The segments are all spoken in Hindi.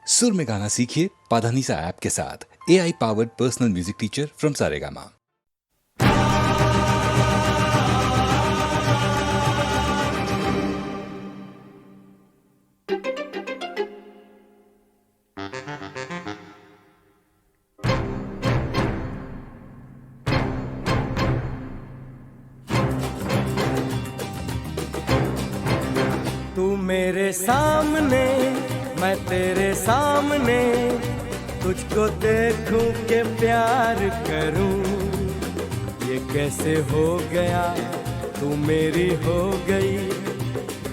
सुर में गाना सीखिए पाधानीसा ऐप के साथ। AI powered personal music teacher from Saregama. तू मेरे सामने मैं तेरे सामने, तुझको देखूं के प्यार करूं। ये कैसे हो गया तू मेरी हो गई,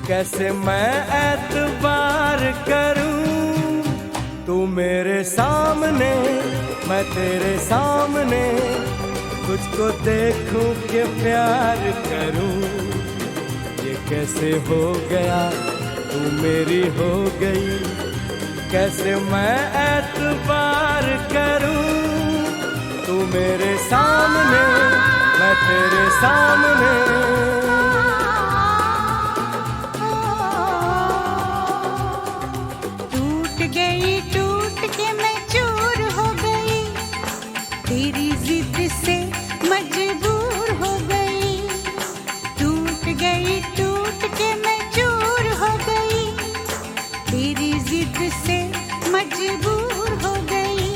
कैसे मैं एतबार करूं। तू मेरे सामने मैं तेरे सामने, तुझको देखूं के प्यार करूं। ये कैसे हो गया तू मेरी हो गई, कैसे मैं एतबार करूं। तू मेरे सामने मैं तेरे सामने। टूट के मैं चूर हो गई, तेरी जिद से मजबूर हो गई। टूट के मैं चूर हो गई, तेरी जिद से मजबूर हो गई।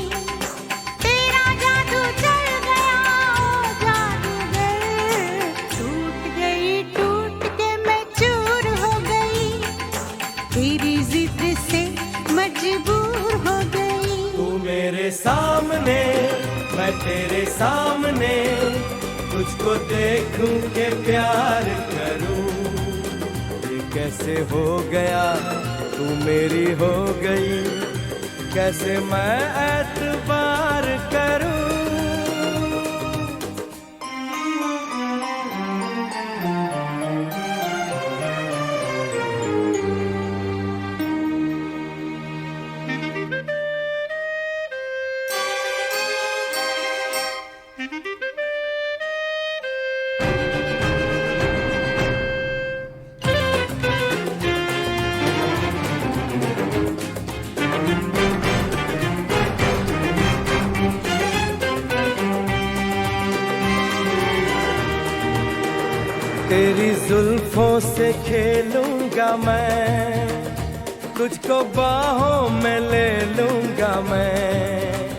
तेरा जादू चल गया ओ जादूगर। टूट के मैं चूर हो गई, तेरी जिद से मजबूर हो गई। तू मेरे सामने मैं तेरे सामने, तुझको देखूं के प्यार करूं। ये कैसे हो गया तू मेरी हो गई, कैसे मैं एतबार करूं। तेरी जुल्फों से खेलूंगा मैं, तुझको बाहों में ले लूंगा मैं।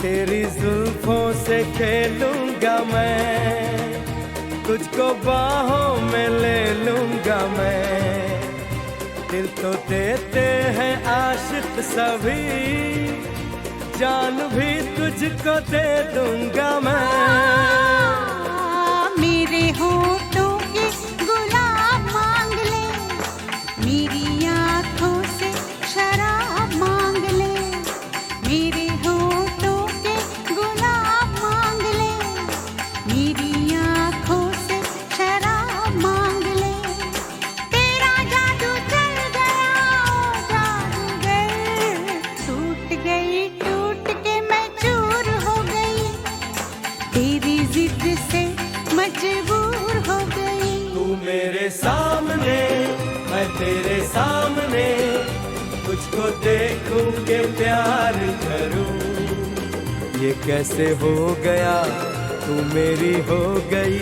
तेरी जुल्फों से खेलूंगा मैं, तुझको बाहों में ले लूंगा मैं। दिल तो देते हैं आशिक सभी, जान भी तुझको दे दूंगा मैं। मेरे होठों के गुलाब मांग ले, मेरी आँखों से शराब मांग ले। मेरे होठों के गुलाब मांग ले, मेरी आँखों से शराब मांग ले। तेरा जादू चल गया ओ जादूगर। टूट के मैं चूर हो गई, तेरी जिद से मजबूर हो गई। तू मेरे सामने मैं तेरे सामने, तुझको देखूं के प्यार करूं। ये कैसे हो गया तू मेरी हो गई,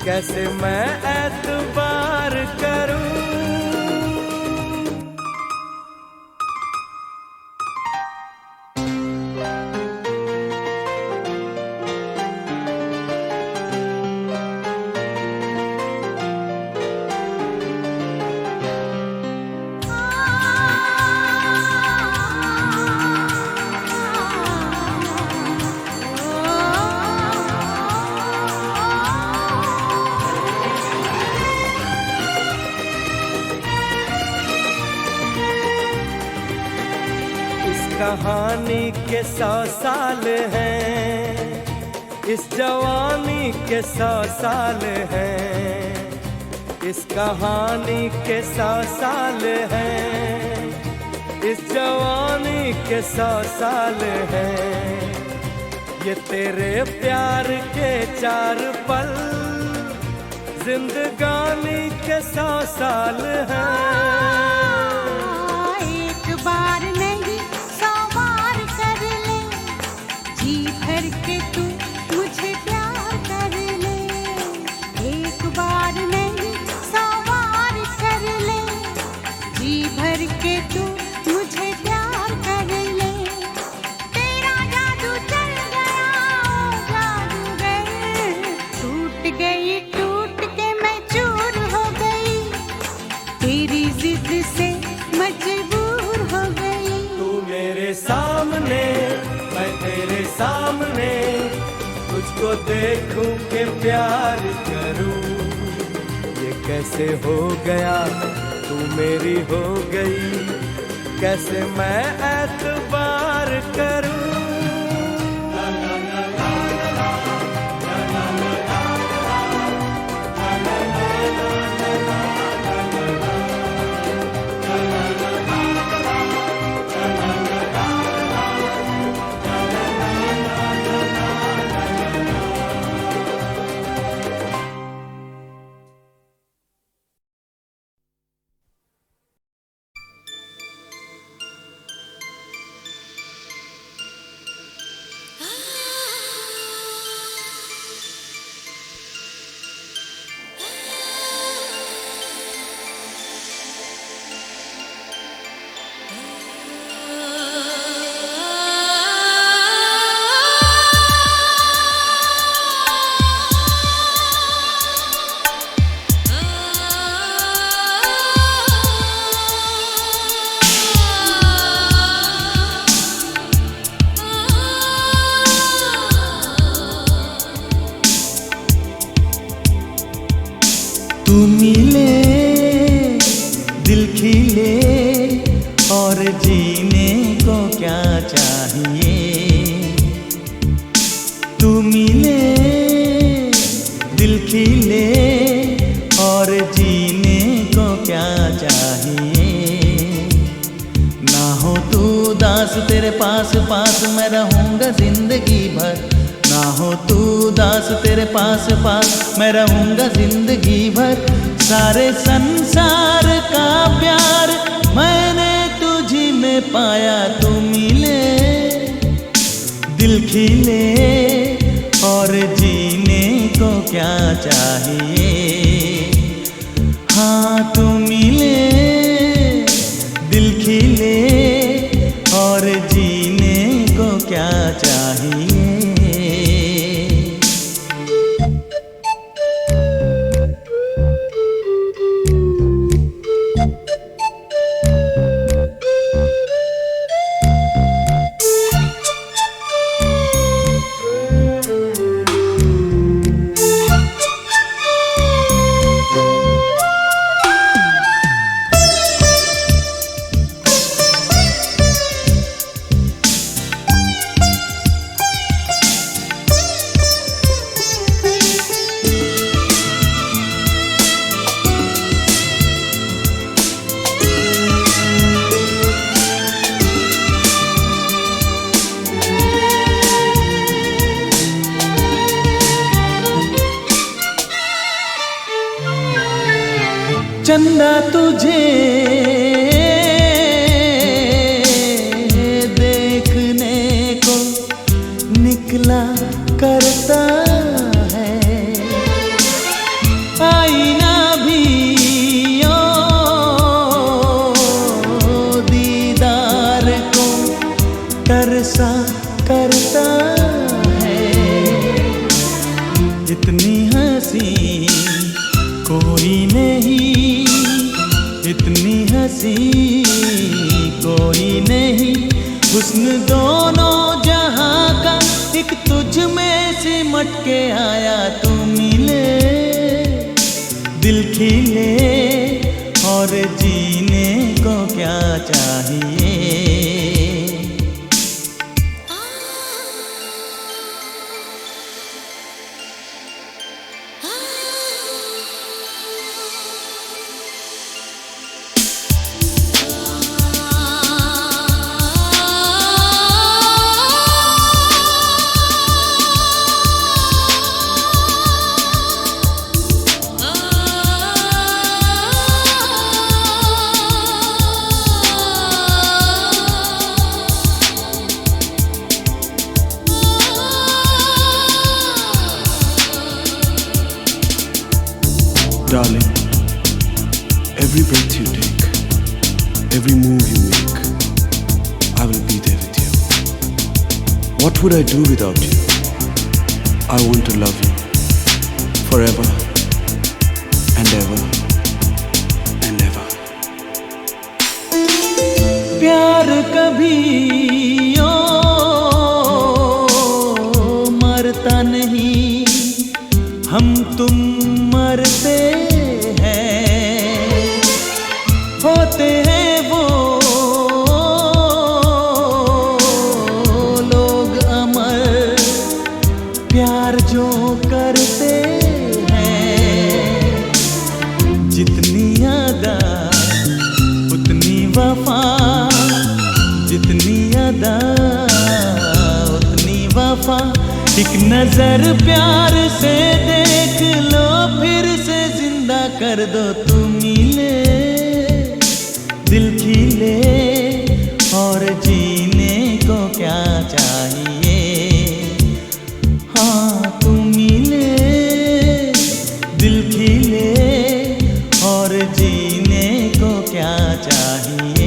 कैसे मैं एतबार करूं। कहानी के 100 साल हैं, इस जवानी के 100 साल हैं। इस कहानी के 100 साल हैं, इस जवानी के 100 साल हैं। ये तेरे प्यार के 4 पल, जिंदगानी के 100 साल हैं। एक बार नहीं सामने, तुझको देखूं के प्यार करूं। ये कैसे हो गया, तू मेरी हो गई, कैसे मैं एतबार करूं। तू मिले दिल खिले और जीने को क्या चाहिए। तू मिले दिल खिले और जीने को क्या चाहिए। ना हो तू दास तेरे पास पास मैं रहूँगा जिंदगी भर। ना हो तू दास तेरे पास पास मैं रहूँगा जिंदगी भर। सारे संसार का प्यार मैंने तुझी में पाया। तू मिले दिल खिले और जीने को क्या चाहिए। हाँ तू मिले दिल खिले और जीने को क्या चाहिए। चंदा तुझे देखने को निकला करता है। आईना भी ओ दीदार को तरसा करता है। इतनी हंसी कोई नहीं, इतनी हंसी कोई नहीं। हुस्न दोनों जहां का एक तुझ में सिमट के आया। तू मिले दिल खिले और जीने को क्या चाहिए। Darling, every breath you take, every move you make, I will be there with you. What would I do without you? I want to love you forever and ever and ever. प्यार कभी जितनी अदा उतनी वफा, एक नजर प्यार से देख लो, फिर से जिंदा कर दो। तू मिले दिल खिले और जीने को क्या चाहिए। हाँ तू मिले दिल खिले और जीने को क्या चाहिए।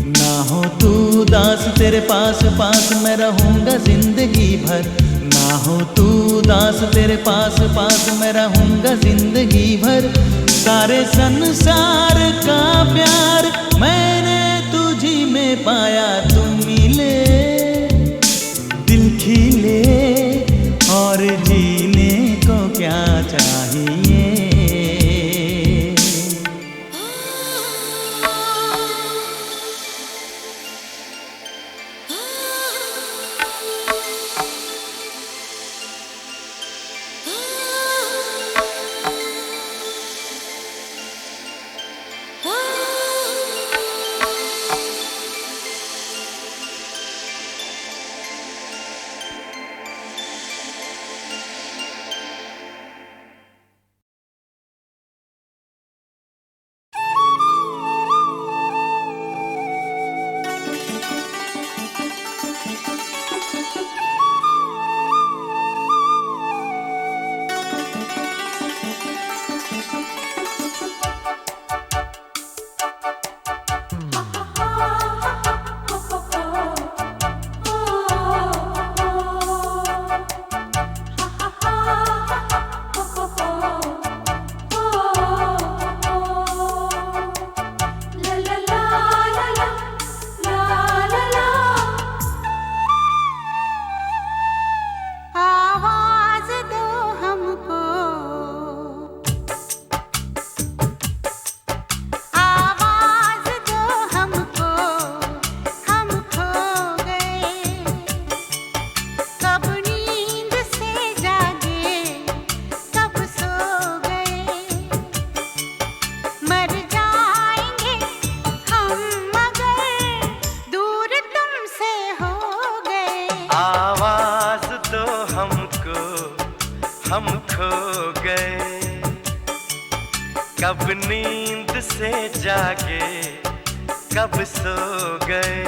ना हो तू दास तेरे पास पास मैं रहूंगा जिंदगी भर। ना हो तू दास तेरे पास पास मैं रहूंगा जिंदगी भर। सारे संसार का प्यार मैंने तुझी में पाया। तू मिले दिल खिले और जीने को क्या चाहिए। हम खो गए, कब नींद से जागे, कब सो गए।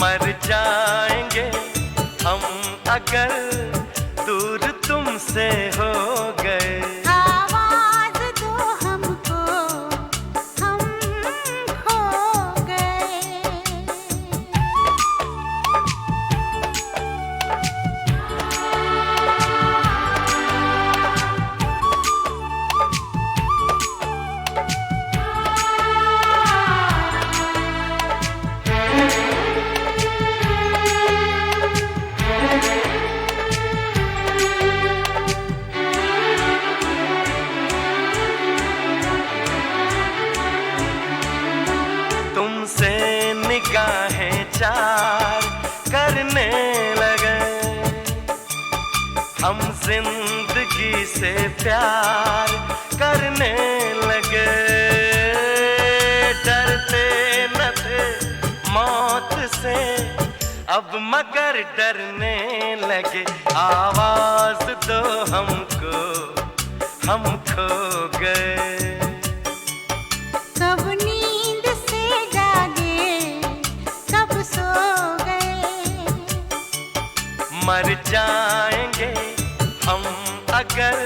मर जाएंगे हम अगर दूर तुमसे हो गए। आवाज दो हमको, हम खो गए। तुमसे निगाहें चार करने लगे, हम जिंदगी से प्यार करने लगे। डरते न थे मौत से, अब मगर डरने लगे। आवाज दो हमको, हम खो गए। कब नींद से जागे, कब सो गए। मर जाएंगे हम अगर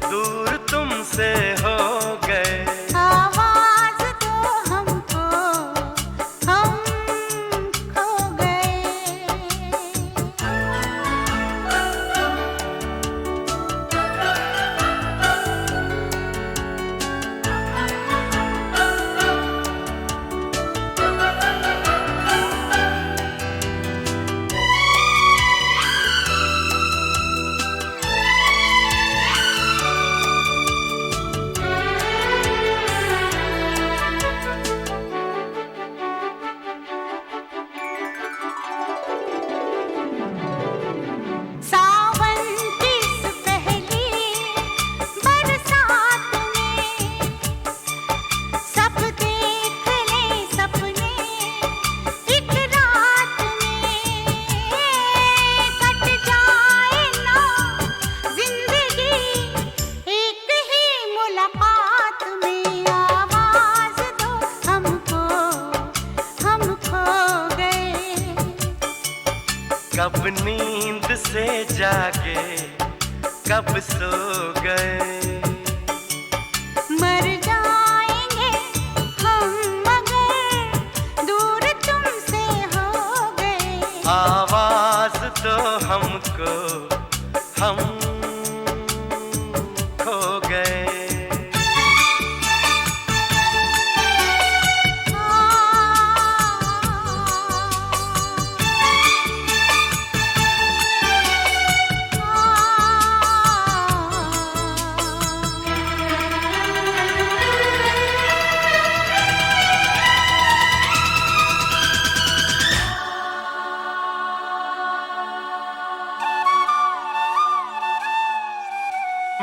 दूर तुमसे हो गए। आवाज दो हमको, हम खो गए। कब नींद से जागे, कब सो गए। मर जाएंगे हम मगर दूर तुमसे हो गए। आवाज दो हमको, हम खो गए।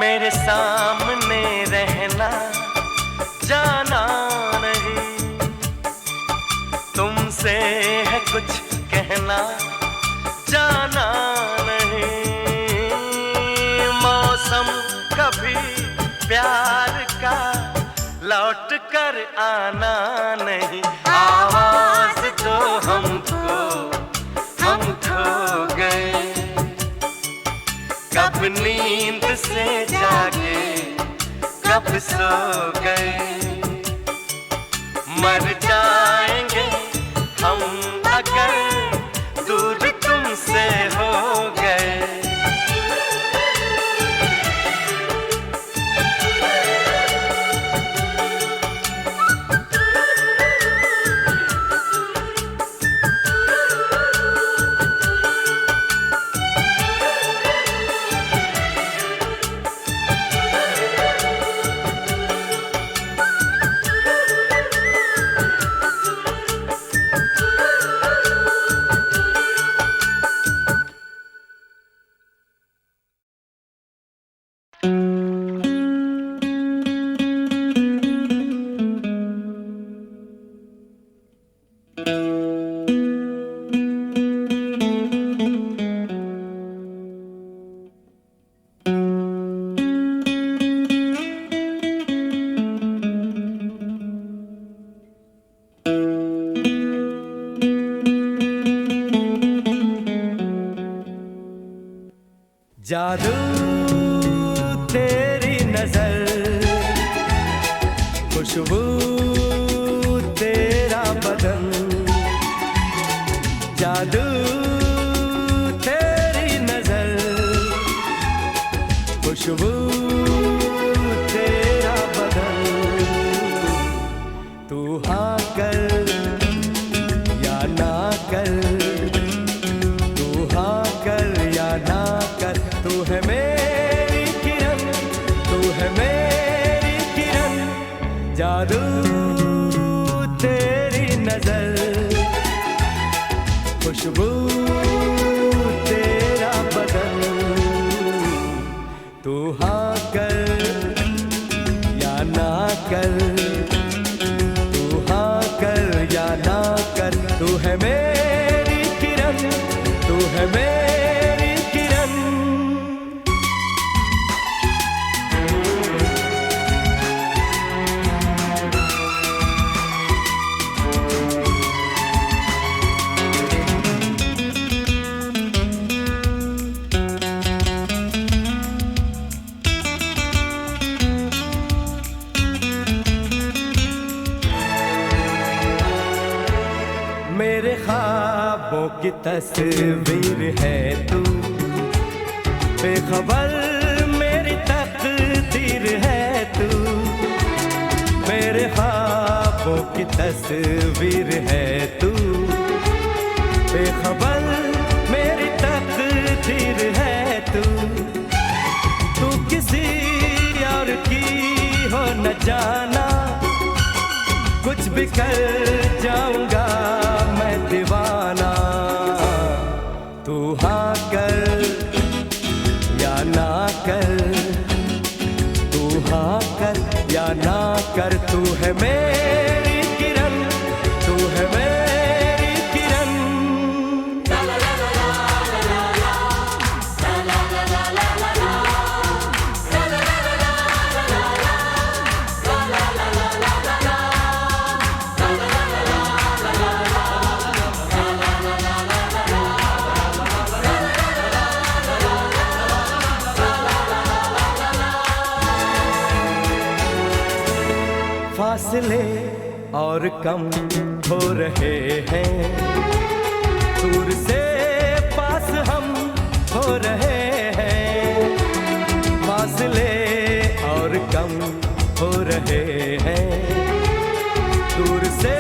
मेरे सामने रहना, जाना नहीं, तुमसे है कुछ कहना, जाना नहीं। मौसम कभी प्यार का लौट कर आना नहीं। आवाज दो हमको, हम खो गए। कब नींद से जागे, कब सो गए। मर जाएंगे हम अगर दूर तुमसे हो गए। जादू तेरी नजर, खुशबू तेरा बदन। जादू तेरी नजर, खुशबू तेरा बदन। तू हाँ कर या ना कर, तू हाँ कर या ना कर। तू है मेरी किरण, तू है मेरी किरण। जादू तेरी नजर, खुशबू तेरा बदन। तू हाँ कर या ना कर, तू हाँ कर या ना कर। तू है मेरी किरण, तू है मेरी किरण। मेरे ख्वाबों की तस्वीर है तू, बेखबर मेरी तकदीर है तू। मेरे ख्वाबों की तस्वीर है तू, बेखबर मेरी तकदीर है तू। तू किसी और की हो न जाना, कुछ भी कर जाऊंगा मैं दीवाना। तू हाँ कर या ना कर, तू हाँ कर या ना कर। तू है मेरी किरण, तू है मेरी किरण। और कम हो रहे हैं, दूर से पास हम हो रहे हैं, फासले और कम हो रहे हैं, दूर से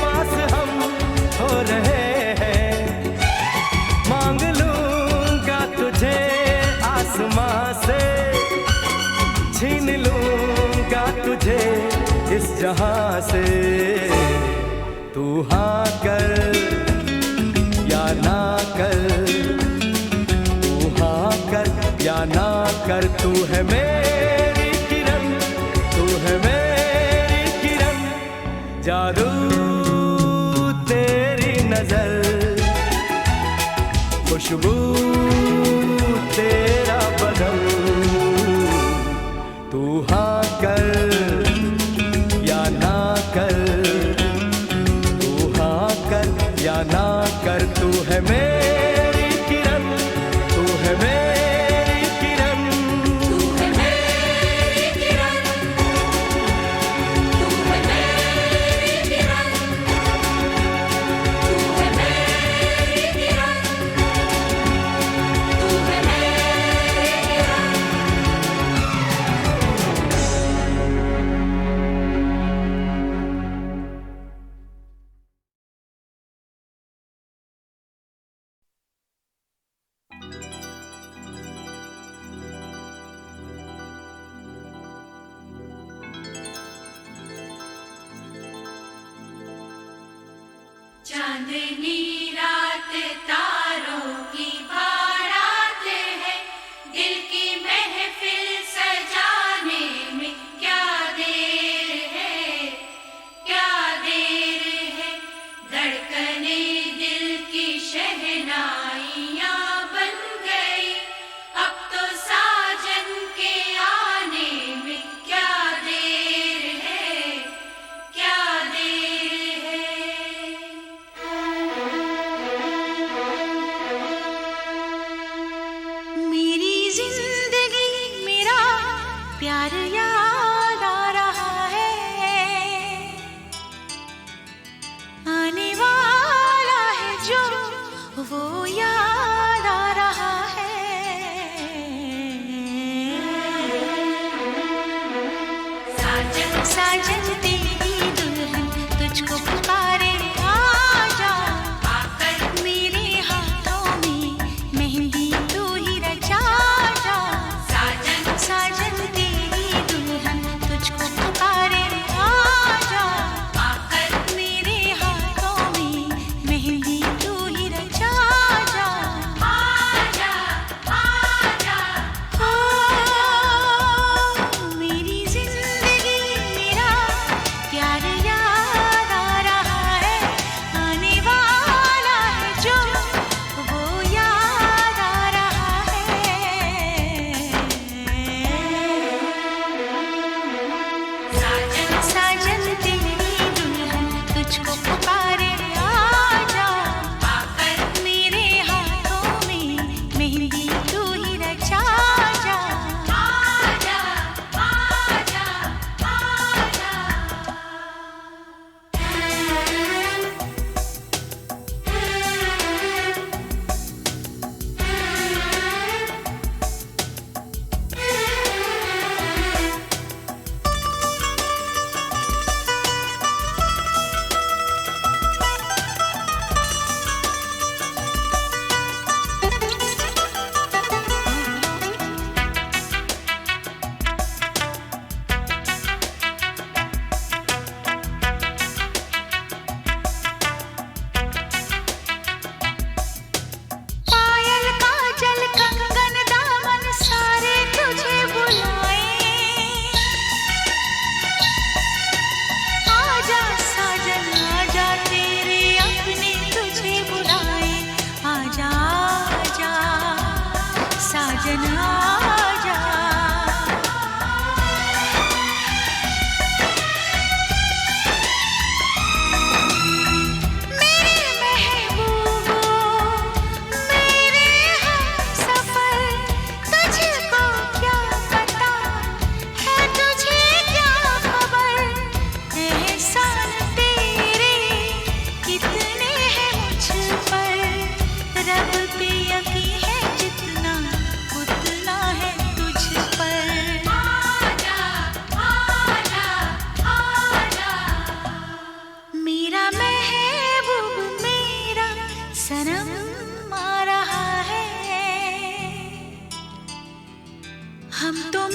पास हम हो रहे हैं। मांग लूंगा तुझे आसमां से, छीन लूंगा तुझे इस जहां से। तू हाँ कर या ना कर, तू हाँ कर या ना कर, तू है मेरी किरण, तू है मेरी किरण, जादू तेरी नजर, खुशबू तेरा बदन। तू हाँ कर या ना कर, तू हाँ कर या ना कर, तू है मेरी किरण, तू है मेरी किरण, तू है मेरी किरण, तू है मेरी किरण, तू है मेरी किरण, तू है मेरी किरण। चांदनी रात तारों की बारात है, दिल की महफिल सजाने में क्या देर है, क्या देर है। धड़कने दिल की शहनाइयाँ बन गई, अब तो साजन के आने में क्या देर है, क्या देर है।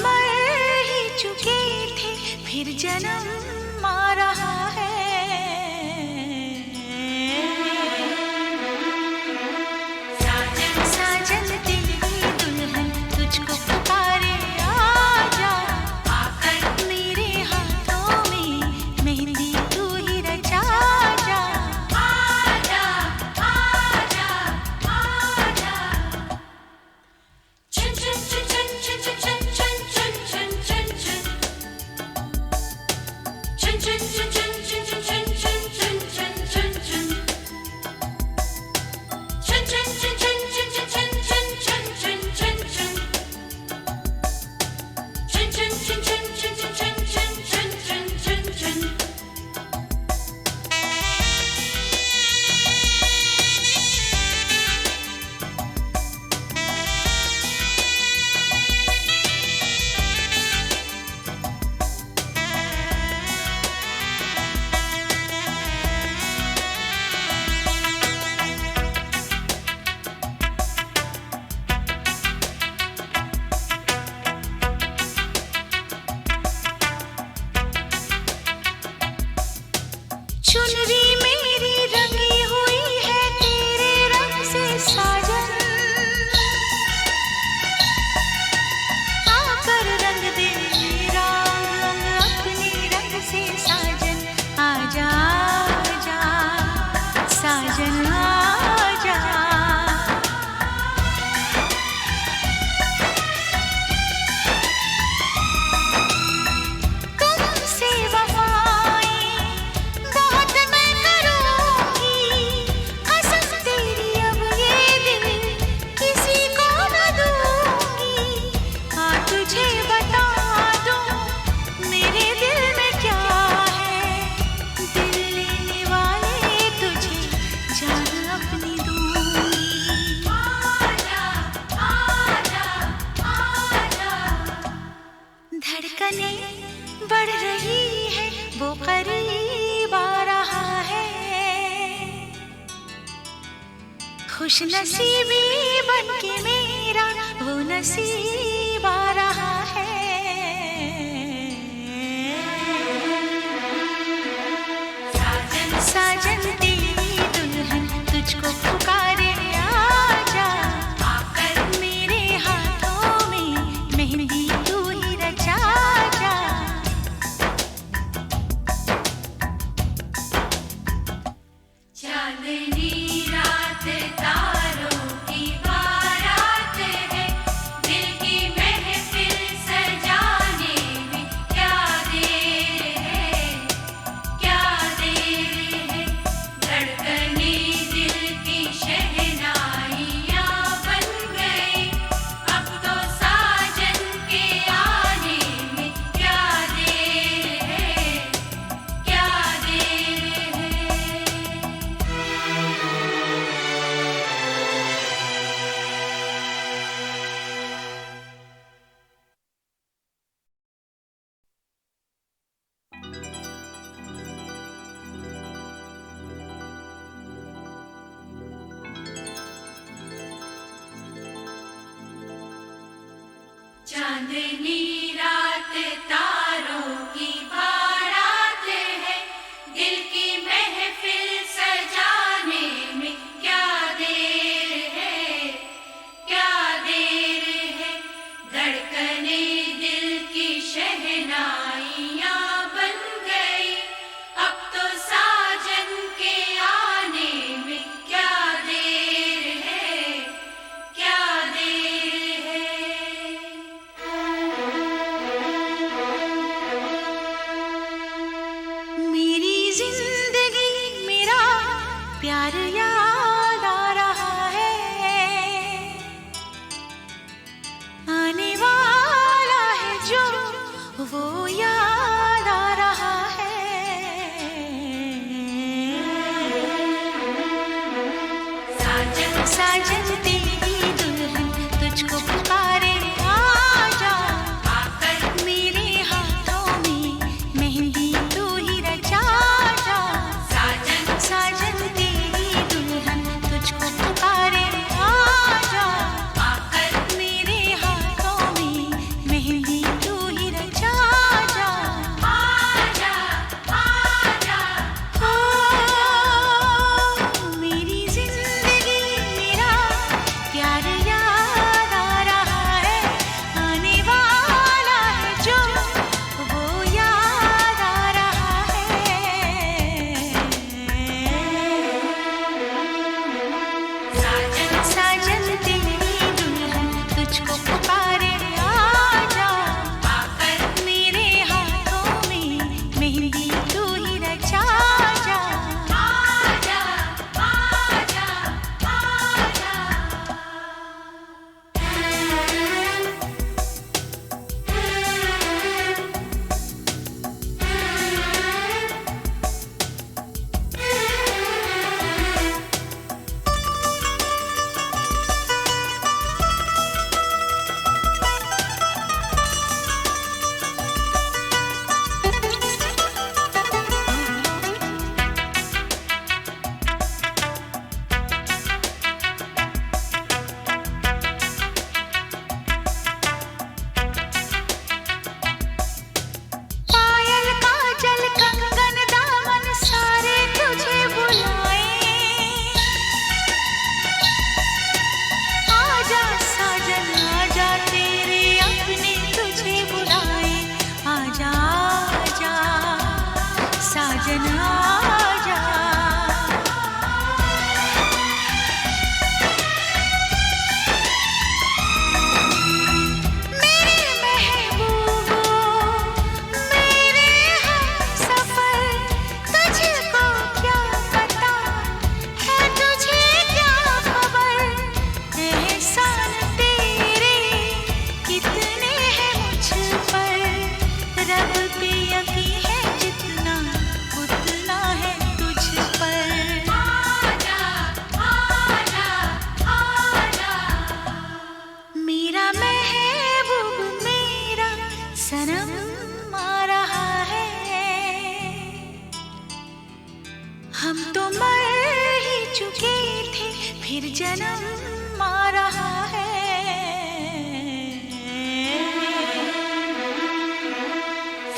मर ही चुके थे फिर जन्म आ रहा है। साजन साजन तेरी दुल्हन तुझको पुकारे आजा, आकर मेरे हाथों में मेहंदी तू ही रचा जा। आजा आजा आजा चुन चुन चुन चुन चुन चुन चुन चुन चुन चुन चुन चुन चुन चुन चुन चुनरी मेरी रंगी हुई है तेरे रंग से साजन, आकर रंग दे मेरा रंग अपने रंग से साजन। आजा आजा साजन आजा, तुमसे वफाएं बहुत मैं करूंगी, कसम तेरी अब ये दिल किसी को न दूंगी। हाँ तुझे बता दूं मेरे दिल में क्या है, दिल लेने वाले तुझे जान अपनी दूंगी। आजा आजा आजा धड़कने बढ़ रही है वो करीब आ रहा है, खुश नसीबी बन के मेरा वो नसीब आ रहा है। साजन साजन तेरी दुल्हन तुझको पुकारे आजा, आकर मेरे हाथों में मेहंदी तू ही रचा जा। चांदनी रात तारों की बारात है, दिल की महफिल सजाने में क्या देर है, क्या देर है। धड़कने दिल की शहनाइयाँ बन गई, अब तो साजन के आने में क्या देर है, क्या देर है। चांदनी रात तारों की बारात है, दिल की महफिल सजाने में क्या देर है, क्या देर है। धड़कने दिल की शहनाइयाँ बन गई, अब तो साजन के आने में क्या देर है, क्या देर है। मेरी जिंदगी मेरा प्यार याद आ रहा है, आने वाला है जो वो याद आ रहा है। साजन साजन तेरी दुल्हन तुझको पुकारे आजा, आकर मेरे हाथों में मेहंदी तू ही रचा जा। साजन साजन तेरी दुल्हन तुझको पुकारे आजा, आकर मेरे हाथों में मेहंदी हम तो मर ही चुके थे, फिर जन्म आ रहा है।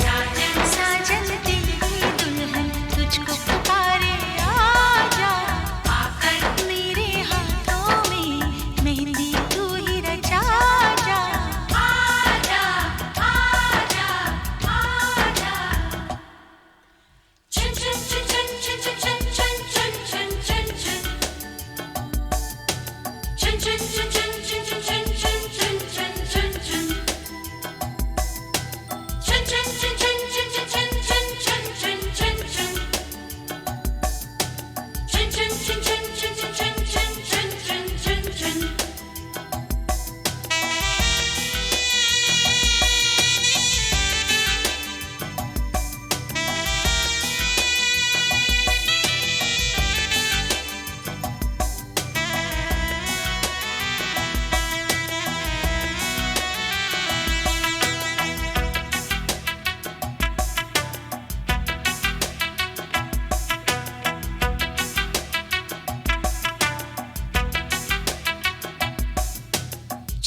साजन साजन तेरी दुल्हन तुझको पुकारे, आजा आकर मेरे हाथों में मेहंदी तू ही रचा जा। आजा आजा आजा। Chun chun chun chun chun chun chun chun chun chun chun. Chun chun chun chun chun chun chun chun chun chun chun. Chun chun chun chun chun chun chun chun chun chun chun. Chun chun chun chun chun chun chun chun chun chun chun.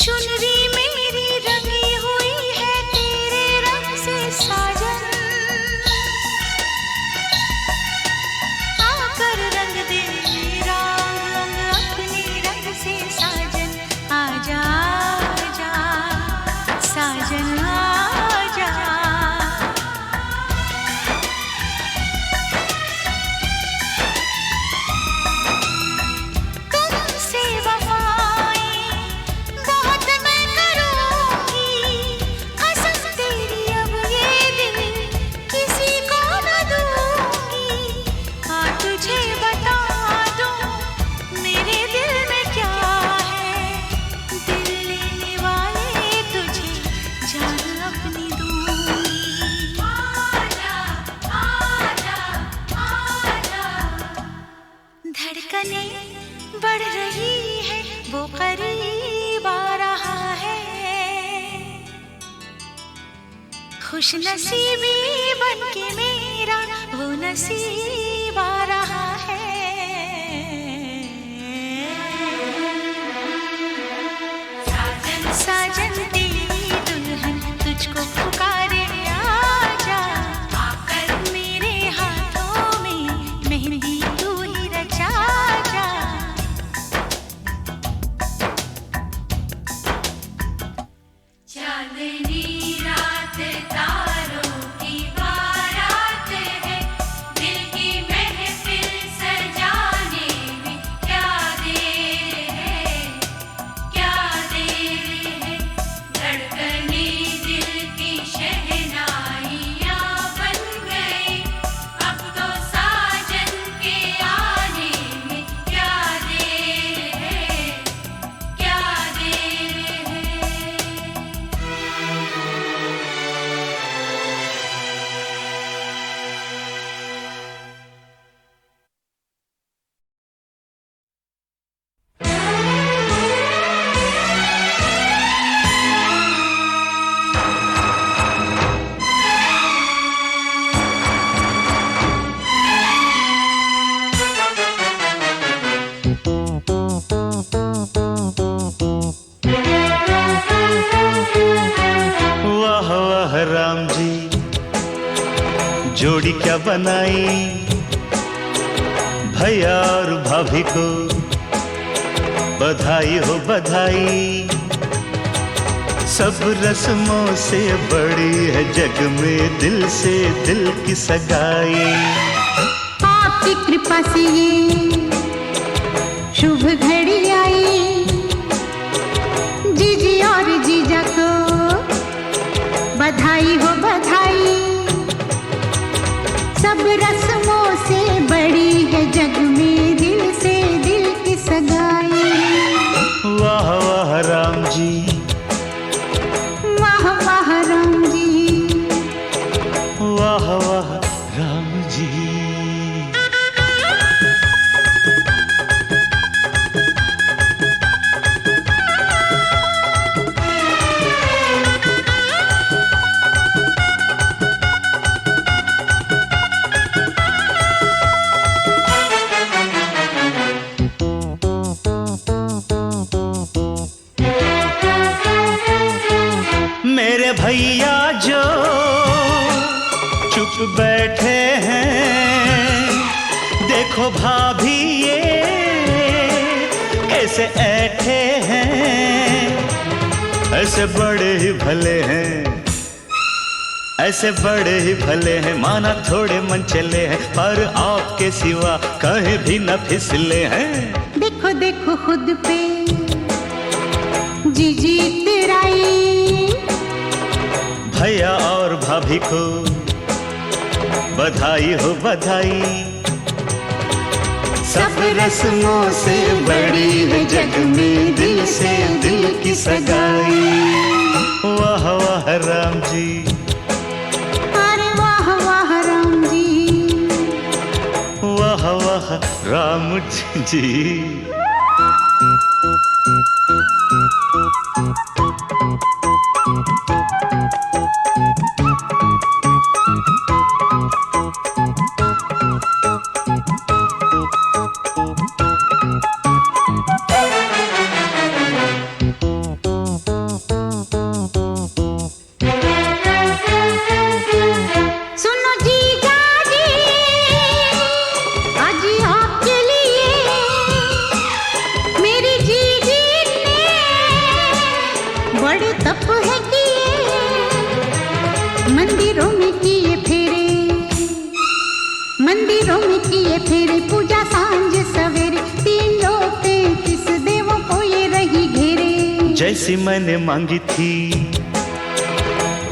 चुनरी मेरी रंगी हुई है तेरे रंग से साजन, आकर रंग दे मेरा रंग अपने रंग से साजन। आजा आजा साजन आजा। तुमसे वफाएं बहुत मैं करूंगी, कसम तेरी अब ये दिल किसी को न दूंगी। हाँ तुझे बता दूं मेरे दिल में क्या है, दिल लेने वाले तुझे जान अपनी दूंगी। आजा आजा आजा। धड़कने बढ़ रही है, वो करीब आ रहा है। खुश नसीबी बन के मेरा वो नसीब आ रहा है। साजन साजन तेरी दुल्हन तुझको पुकारे, आजा आकर मेरे हाथों में मेहंदी तू ही रचा जा। चांदनी रात तारों की बारात है, दिल की महफिल सजाने में क्या देर है, क्या देर है। धड़कने दिल की शहनाइयाँ बन गई, अब तो साजन के आने में क्या देर है, क्या देर है। वाह वाह राम जी, जोड़ी क्या बनाई भैया और भाभी को, बधाई हो बधाई। सब रस्मों से बड़ी है जग में दिल से दिल की सगाई। आपकी कृपा से ये शुभ घड़ी आई, जीजी और जीजा को बधाई हो बधाई। सब रस्मों से बड़ी है जग में दिल से दिल की सगाई। वाह वाह राम जी, वाह वाह राम जी, वाह वाह राम जी। देखो भाभी ये कैसे ऐठे हैं, ऐसे बड़े ही भले हैं, ऐसे बड़े ही भले हैं, माना थोड़े मन चले हैं, पर आपके सिवा कहीं भी न फिसले हैं। देखो देखो खुद पे जीजी तेराई, भैया और भाभी को बधाई हो बधाई। सब रस्मों से बड़ी है जग में दिल से दिल की सगाई। वाह वाह राम जी, अरे वाह वाह राम जी, वाह वाह राम जी। सुनो जीजा जी, आज आपके लिए मेरी जीजी ने बड़े तप है किए, मंदिरों में किए फेरे, मंदिरों में किए फेरे, पूजा सांझ सवेरे, 3 लोग 33 देवों को ये रही घेरे। जैसी मैंने मांगी थी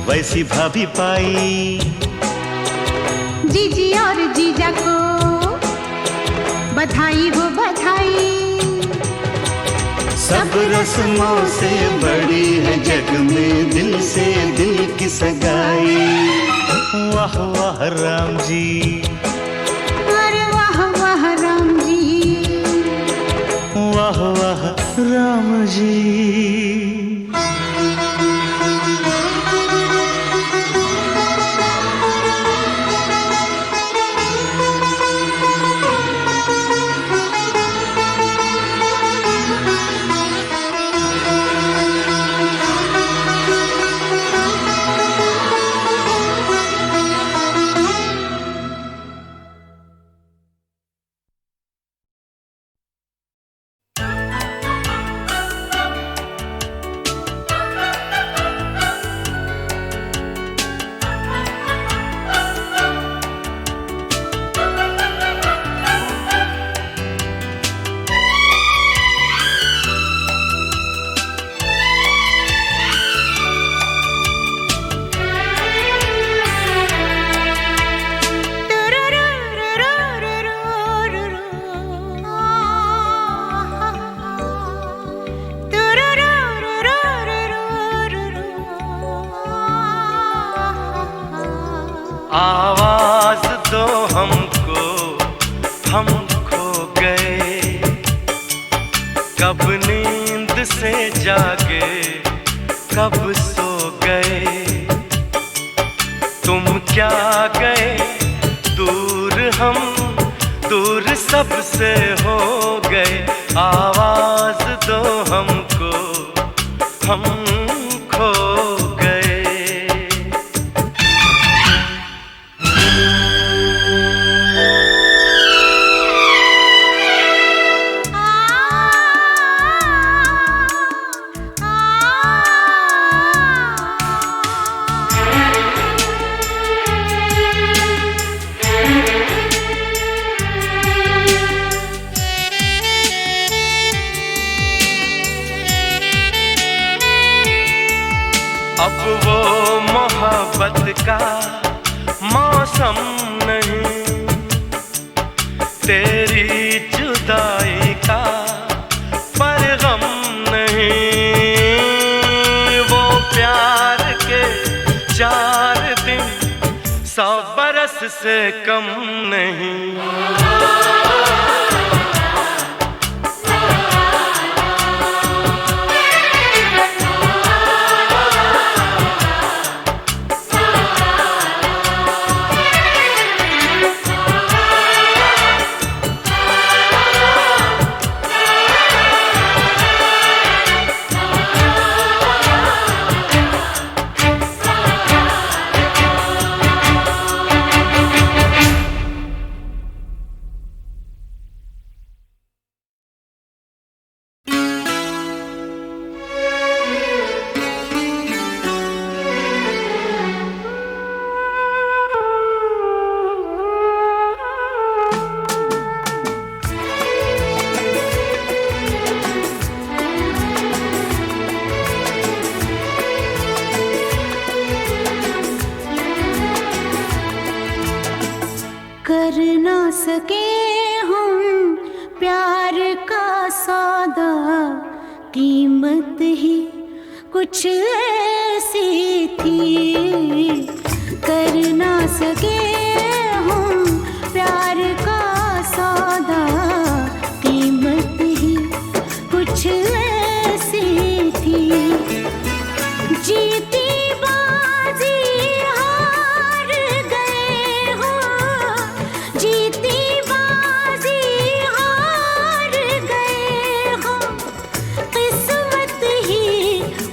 वैसी भाभी पाई, जीजी और जीजा को बधाई हो बधाई। सब रस्मों से बड़ी है जग में दिल से दिल की सगाई। वाह वाह राम जी, अरे वाह वाह राम जी, वाह वाह राम जी। आवाज दो हमको, हम खो गए, कब नींद से जागे, कब सो गए, तुम क्या गए दूर, हम दूर सबसे हो गए। आवाज दो हमको, हम खो गए। अब वो मोहब्बत का मौसम नहीं, तेरी जुदाई का परगम नहीं, वो प्यार के 4 दिन 100 बरस से कम नहीं। कीमत ही कुछ ऐसी थी, कर ना सके हम प्यार का सौदा, कीमत ही कुछ ऐसी थी। जीती बाजी हार गए हो, जीती बाजी हार गए हो, किस्मत ही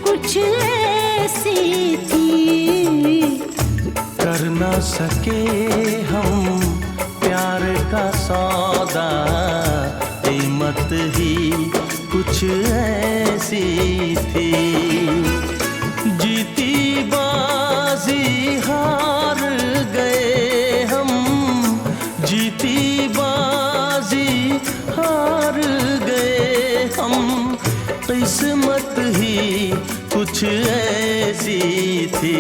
कुछ ऐसी थी, कर ना सके हम प्यार का सौदा, कीमत ही कुछ ऐसी थी। जीती बाजी हार गए हम, जीती बाजी हार गए हम, किस्मत ही कुछ ऐसी थी,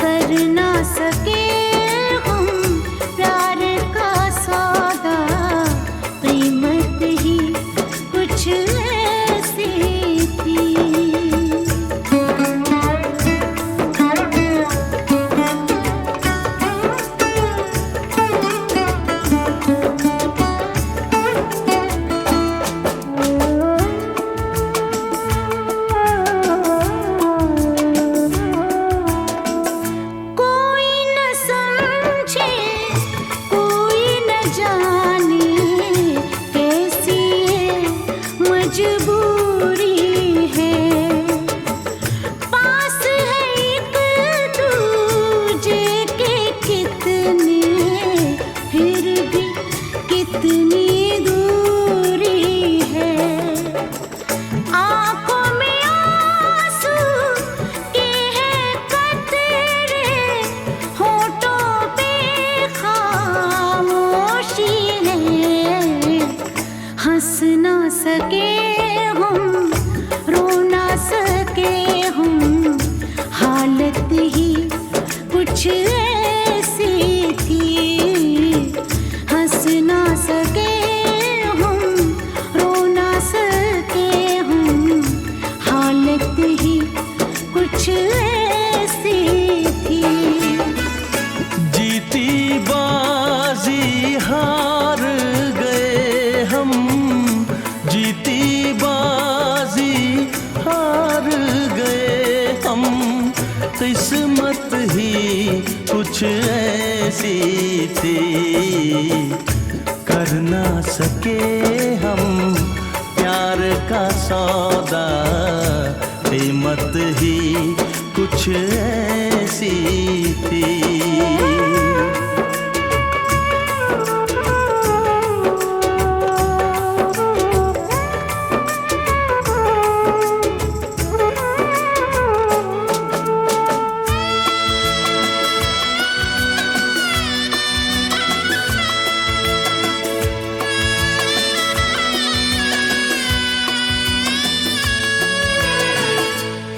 कर ना सके हम प्यार का सौदा, कीमत ही कुछ ऐसी थी। मजबूरी है, पास है एक दूजे के कितने, फिर भी कितनी दूरी है। आंखों में आंसू के हैं कतरे, होठों पे खामोशी है, हंस ना सके हम, रो ना सके हम, हालत ही कुछ ऐसी थी, हंस ना सके हम, रो ना सके हम, हालत ही कुछ ऐसी थी। जीती बाजी हार गए हम, जीती बाजी हार गए हम, किस्मत ही कुछ ऐसी थी, कर ना सके हम प्यार का सौदा, कीमत ही कुछ ऐसी थी।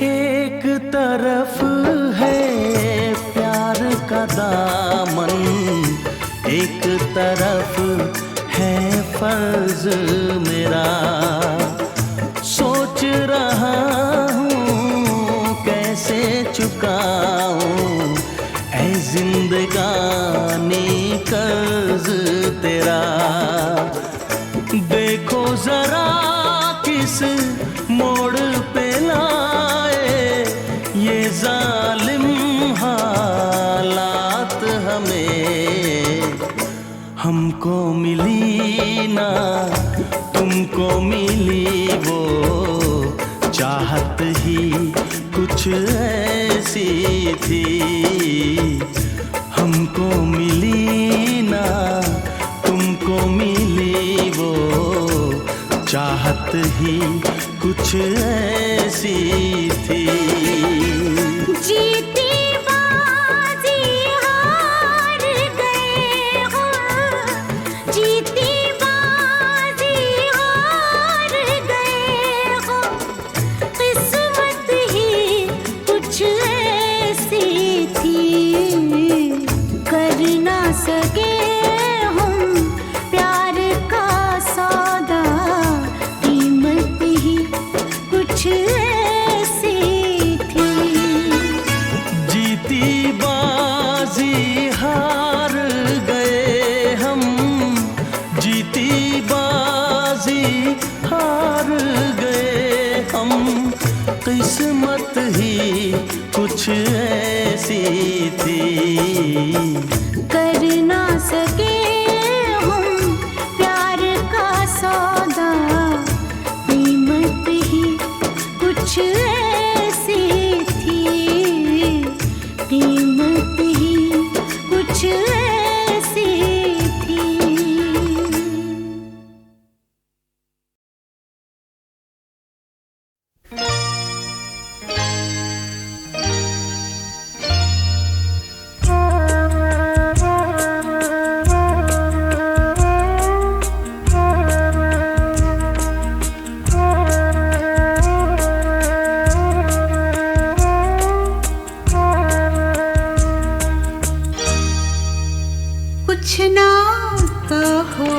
एक तरफ है प्यार का दामन, एक तरफ है फर्ज मेरा, सोच रहा हूँ कैसे चुकाऊं ऐ जिंदगानी कर्ज तेरा। देखो जरा किस मोड़ पे लाए ये जालिम हालात हमें, हमको मिली ना तुमको मिली वो चाहत ही कुछ ऐसी थी, हमको मिली ना तुमको मिली वो चाहत ही कुछ ऐसी थी। जीती बाजी हार गए हो, जीती बाजी हार गए हो, किस्मत ही कुछ ऐसी थी, कर ना सके हम प्यार का सौदा, कीमत ही कुछ ऐसी थी। कर ना सके हम प्यार का सौदा, कीमत ही कुछ ऐसी थी, कीमत ही कुछ ऐसी थी। कुछ ना कहो,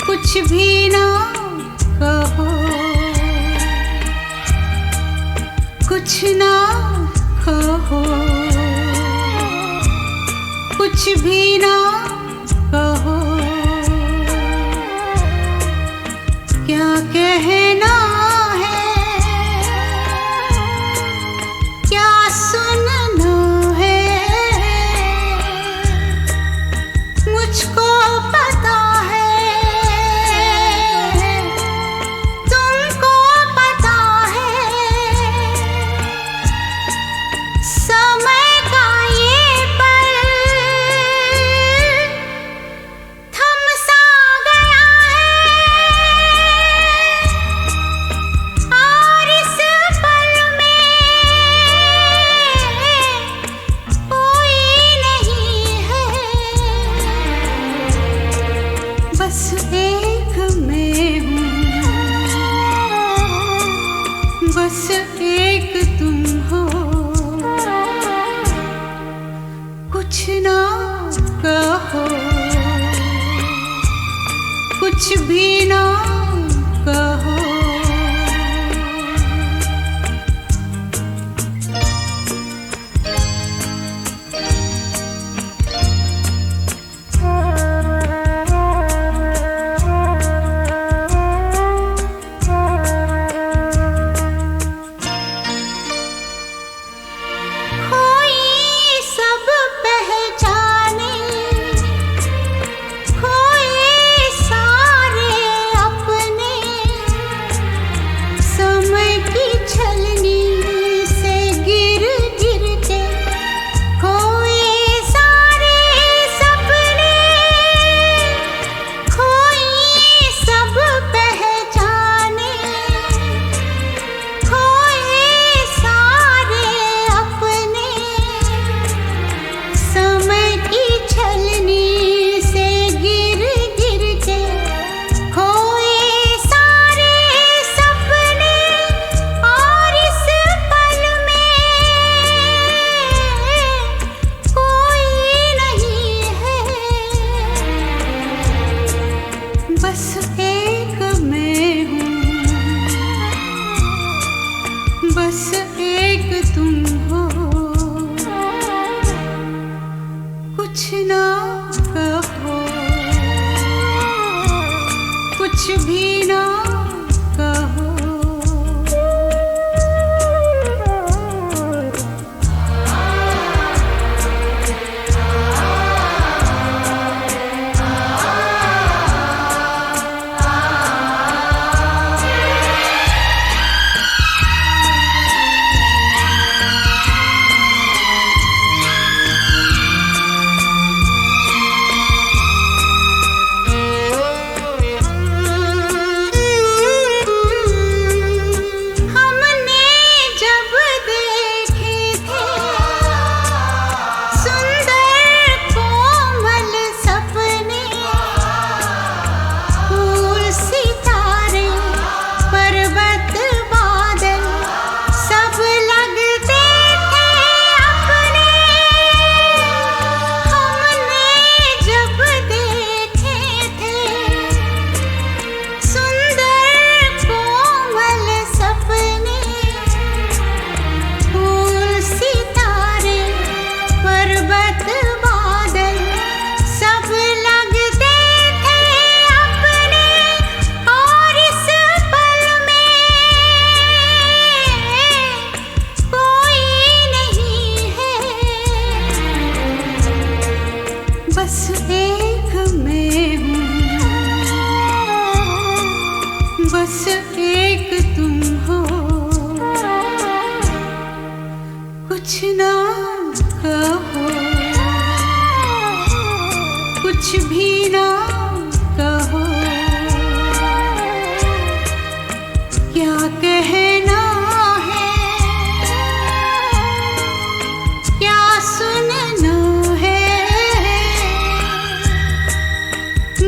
कुछ भी ना कहो, कुछ ना कहो, कुछ भी ना कहो, क्या कहना है, क्या सुनना है, मुझको पता है, तुमको पता है, समय का ये पल थम सा गया है, और इस पल में कोई नहीं है, बस एक मैं हूँ, बस एक तुम हो। कुछ ना कहो, कुछ भी ना कहो। कोई सब पहचाने, कोई सारे अपने, समय की छलनी से गिर गिर के कोई सारे सपने, कोई सब पहचाने, कोई सारे अपने, समय की छलनी से गिर गिर के कोई सारे सपने, और इस पल में कोई नहीं है, बस एक मैं हूँ, बस एक तुम हो। कुछ ना कहो, कुछ भी ना कहो।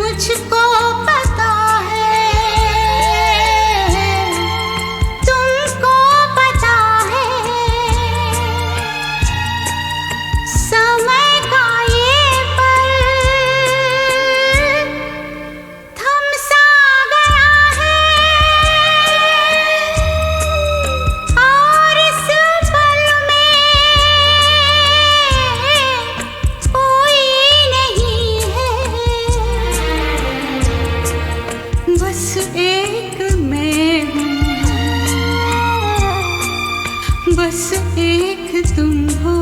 मुझको पता है, तुमको पता है, समय का ये पल थम सा गया है, और इस पल में कोई नहीं है, बस एक मैं हूँ, बस एक तुम हो।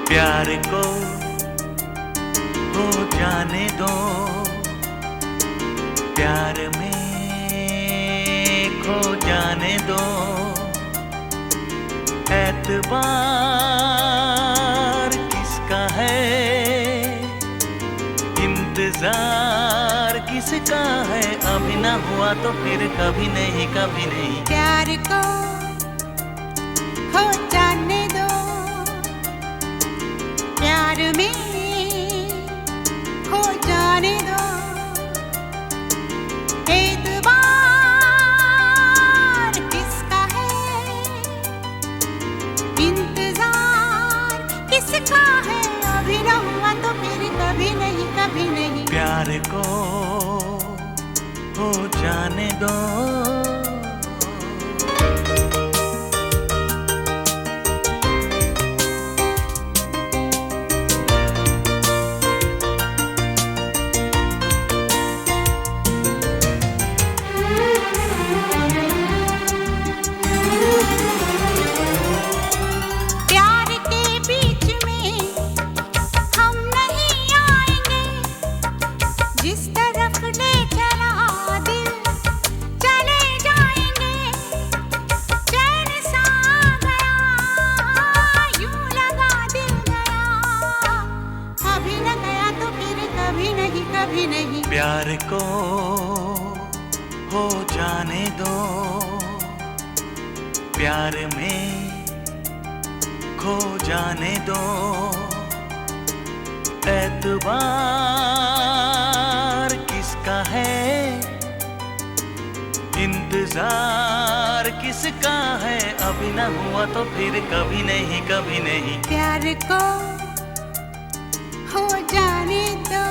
प्यार को हो जाने दो, प्यार में खो जाने दो, एतबार किसका है, इंतजार किसका है, अभी ना हुआ तो फिर कभी नहीं, कभी नहीं। प्यार को हो जाने दो, प्यार में हो जाने दो, एतबार किसका है, इंतजार किसका है, अभी न हुआ तो फिर कभी नहीं, कभी नहीं। प्यार को हो जाने दो। प्यार के बीच में हम नहीं आएंगे, जिस तरफ ले चला दिल चले जाएंगे, चैन सा गया यूं लगा दिल गया, अभी न गया तो फिर कभी नहीं, कभी नहीं। प्यार को हो जाने दो, प्यार में खो जाने दो, एतबार किसका है, इंतजार किसका है, अभी ना हुआ तो फिर कभी नहीं, कभी नहीं। प्यार को हो जाने दो।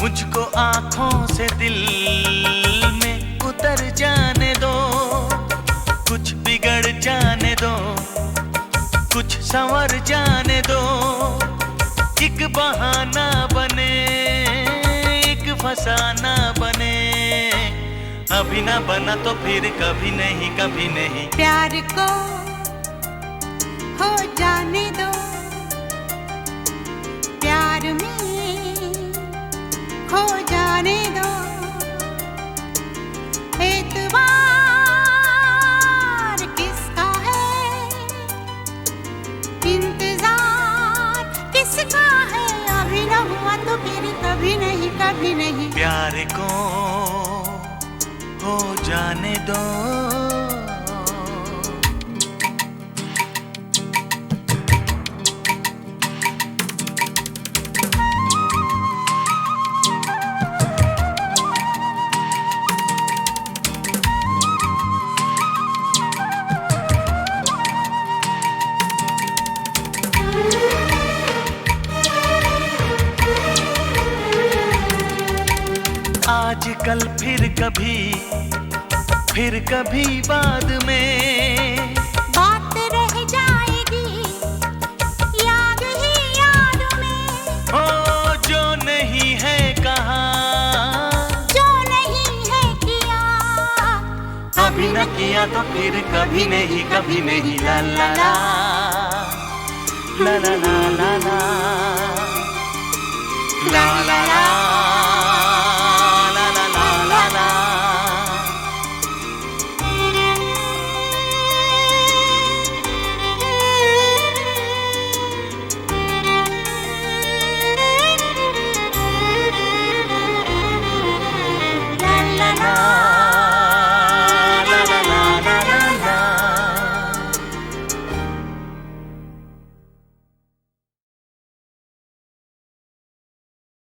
मुझको आँखों से दिल में उतर जाने दो, कुछ बिगड़ जाने दो, कुछ संवर जाने दो, एक बहाना बने, एक फसाना बने, अभी ना बना तो फिर कभी नहीं, कभी नहीं। प्यार को हो जाने दो, प्यार में खो जाने दो, एतबार किसका है, इंतजार किसका है, अभी न हुआ तो फिर कभी नहीं, कभी नहीं। प्यार को हो जाने दो। कल फिर कभी बाद में बात रह जाएगी याद ही याद में। ओ जो नहीं है कहा, जो नहीं है किया, अभी न किया तो फिर कभी नहीं ला ला ला ला ला ला ला ला ला ला ला।